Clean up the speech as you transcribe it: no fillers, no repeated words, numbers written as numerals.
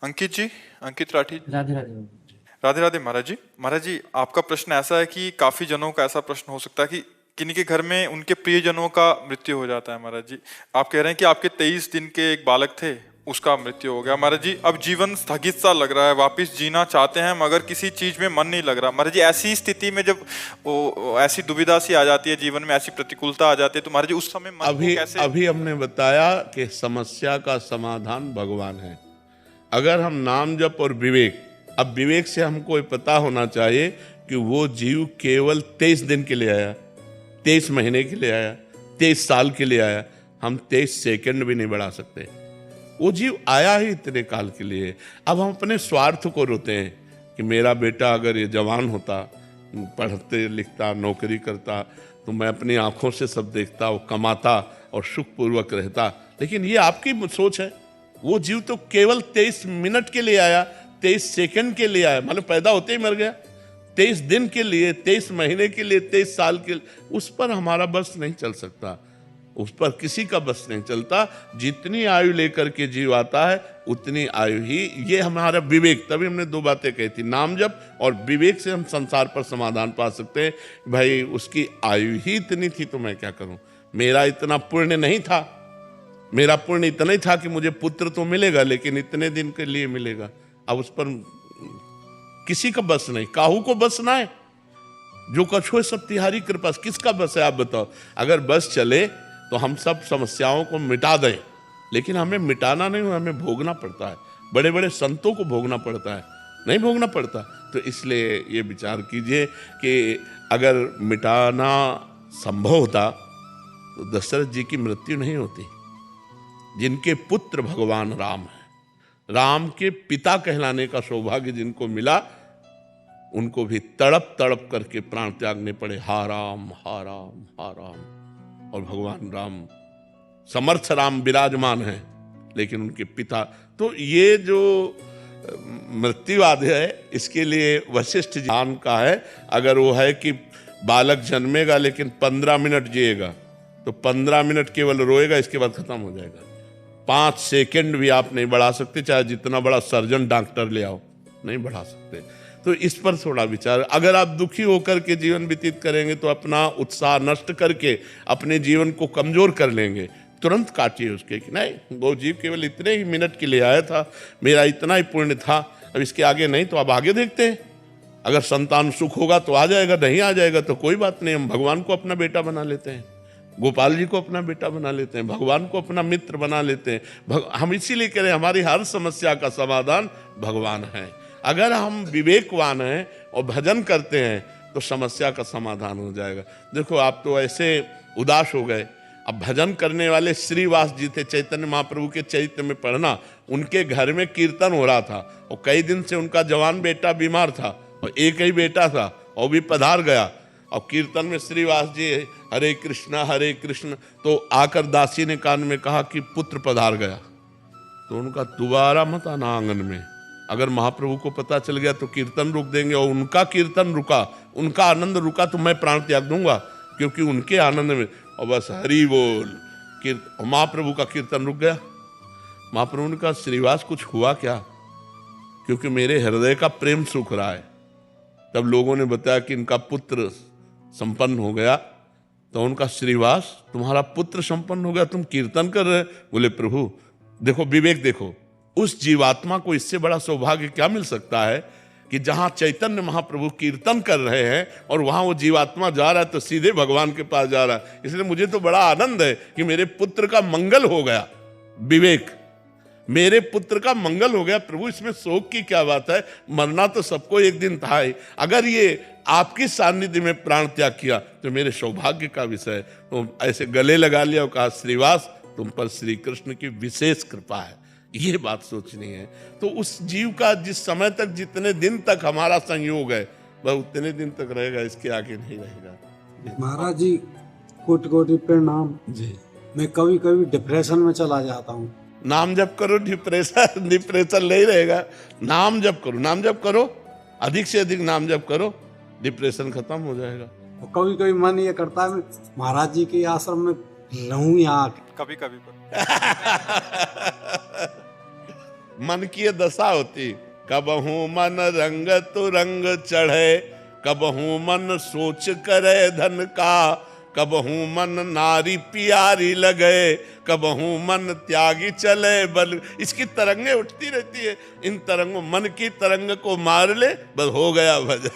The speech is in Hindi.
अंकित जी, अंकित राठी। राधे राधे। राधे राधे महाराज जी। महाराज जी, आपका प्रश्न ऐसा है कि काफी जनों का ऐसा प्रश्न हो सकता है कि किन्हीं के घर में उनके प्रियजनों का मृत्यु हो जाता है। महाराज जी, आप कह रहे हैं कि आपके 23 दिन के एक बालक थे, उसका मृत्यु हो गया। महाराज जी, अब जीवन स्थगित सा लग रहा है, वापस जीना चाहते हैं मगर किसी चीज में मन नहीं लग रहा। महाराज जी, ऐसी स्थिति में जब ऐसी दुविधा सी आ जाती है, जीवन में ऐसी प्रतिकूलता आ जाती है, तो महाराज जी उस समय मन को कैसे। अभी हमने बताया कि समस्या का समाधान भगवान है। अगर हम नाम जप और विवेक, अब विवेक से हमको ये पता होना चाहिए कि वो जीव केवल 23 दिन के लिए आया, 23 महीने के लिए आया, 23 साल के लिए आया। हम 23 सेकंड भी नहीं बढ़ा सकते। वो जीव आया ही इतने काल के लिए। अब हम अपने स्वार्थ को रोते हैं कि मेरा बेटा अगर ये जवान होता, पढ़ते लिखता, नौकरी करता, तो मैं अपनी आंखों से सब देखता, वो कमाता और सुखपूर्वक रहता। लेकिन ये आपकी सोच है। वो जीव तो केवल 23 मिनट के लिए आया, 23 सेकंड के लिए आया, मतलब पैदा होते ही मर गया। 23 दिन के लिए, 23 महीने के लिए, 23 साल के लिए, उस पर हमारा बस नहीं चल सकता। उस पर किसी का बस नहीं चलता। जितनी आयु लेकर के जीव आता है उतनी आयु ही, ये हमारा विवेक। तभी हमने दो बातें कही थी, नाम जप और विवेक से हम संसार पर समाधान पा सकते हैं। भाई उसकी आयु ही इतनी थी तो मैं क्या करूं, मेरा इतना पुण्य नहीं था, मेरा पुण्य इतना ही था कि मुझे पुत्र तो मिलेगा लेकिन इतने दिन के लिए मिलेगा। अब उस पर किसी का बस नहीं, काहू को बस ना है। जो कछुए सब तिहारी कृपा, किसका बस है आप बताओ। अगर बस चले तो हम सब समस्याओं को मिटा दें, लेकिन हमें मिटाना नहीं, हमें भोगना पड़ता है। बड़े बड़े संतों को भोगना पड़ता है, नहीं भोगना पड़ता। तो इसलिए ये विचार कीजिए कि अगर मिटाना संभव होता तो दशरथ जी की मृत्यु नहीं होती। जिनके पुत्र भगवान राम है, राम के पिता कहलाने का सौभाग्य जिनको मिला, उनको भी तड़प तड़प करके प्राण त्यागने पड़े। हा राम हा राम हा राम। और भगवान राम, समर्थ राम विराजमान है, लेकिन उनके पिता। तो ये जो मृत्युवाद है, इसके लिए वशिष्ठ ज्ञान का है। अगर वो है कि बालक जन्मेगा लेकिन 15 मिनट जिएगा, तो 15 मिनट केवल रोएगा, इसके बाद खत्म हो जाएगा। 5 सेकंड भी आप नहीं बढ़ा सकते, चाहे जितना बड़ा सर्जन डॉक्टर ले आओ, नहीं बढ़ा सकते। तो इस पर थोड़ा विचार। अगर आप दुखी होकर के जीवन व्यतीत करेंगे तो अपना उत्साह नष्ट करके अपने जीवन को कमजोर कर लेंगे। तुरंत काटिए उसके कि नहीं, वो जीव केवल इतने ही मिनट के लिए आया था, मेरा इतना ही पुण्य था, अब इसके आगे नहीं, तो अब आगे देखते हैं। अगर संतान सुख होगा तो आ जाएगा, नहीं आ जाएगा तो कोई बात नहीं। हम भगवान को अपना बेटा बना लेते हैं, गोपाल जी को अपना बेटा बना लेते हैं, भगवान को अपना मित्र बना लेते हैं। हम इसीलिए कह रहे हैं हमारी हर समस्या का समाधान भगवान है। अगर हम विवेकवान हैं और भजन करते हैं तो समस्या का समाधान हो जाएगा। देखो आप तो ऐसे उदास हो गए। अब भजन करने वाले श्रीवास जी थे, चैतन्य महाप्रभु के चरित्र में पढ़ना, उनके घर में कीर्तन हो रहा था और कई दिन से उनका जवान बेटा बीमार था और एक ही बेटा था और भी पधार गया। और कीर्तन में श्रीवास जी हरे कृष्ण, तो आकर दासी ने कान में कहा कि पुत्र पधार गया। तो उनका दोबारा मत आना आंगन में। अगर महाप्रभु को पता चल गया तो कीर्तन रोक देंगे, और उनका कीर्तन रुका, उनका आनंद रुका तो मैं प्राण त्याग दूंगा, क्योंकि उनके आनंद में। और बस हरि बोल, महाप्रभु का कीर्तन रुक गया। महाप्रभु ने कहा श्रीवास कुछ हुआ क्या, क्योंकि मेरे हृदय का प्रेम सूख रहा है। तब लोगों ने बताया कि इनका पुत्र संपन्न हो गया। तो उनका श्रीवास, तुम्हारा पुत्र संपन्न हो गया, तुम कीर्तन कर रहे। बोले प्रभु देखो, विवेक देखो, उस जीवात्मा को इससे बड़ा सौभाग्य क्या मिल सकता है कि जहां चैतन्य महाप्रभु कीर्तन कर रहे हैं और वहां वो जीवात्मा जा रहा है तो सीधे भगवान के पास जा रहा है। इसलिए मुझे तो बड़ा आनंद है कि मेरे पुत्र का मंगल हो गया। विवेक, मेरे पुत्र का मंगल हो गया। प्रभु इसमें शोक की क्या बात है, मरना तो सबको एक दिन था ही। अगर ये आपकी सानिध्य में प्राण त्याग किया तो मेरे सौभाग्य का विषय है। तो ऐसे गले लगा लिया और कहा श्रीवास तुम पर श्री कृष्ण की विशेष कृपा है। ये बात सोचनी है। तो उस जीव का जिस समय तक, जितने दिन तक हमारा संयोग है, वह उतने दिन तक रहेगा, इसके आगे नहीं रहेगा। महाराज जी कोटि कोटि प्रणाम जी। मैं कभी कभी डिप्रेशन में चला जाता हूँ। नाम जप करो, डिप्रेशन नहीं रहेगा। नाम जप करो, नाम जप करो, अधिक से अधिक नाम जप करो, डिप्रेशन खत्म हो जाएगा। और कभी कभी मन ये करता है मैं महाराज जी के आश्रम में रहूं यहाँ। कभी कभी मन की ये दशा होती, कबहू मन रंग तुरंग चढ़े, कबहू मन सोच करे धन का, कबहू मन नारी प्यारी लगे, कबहू मन त्यागी चले बल। इसकी तरंगे उठती रहती है। इन तरंगों, मन की तरंग को मार ले, बस हो गया भजन।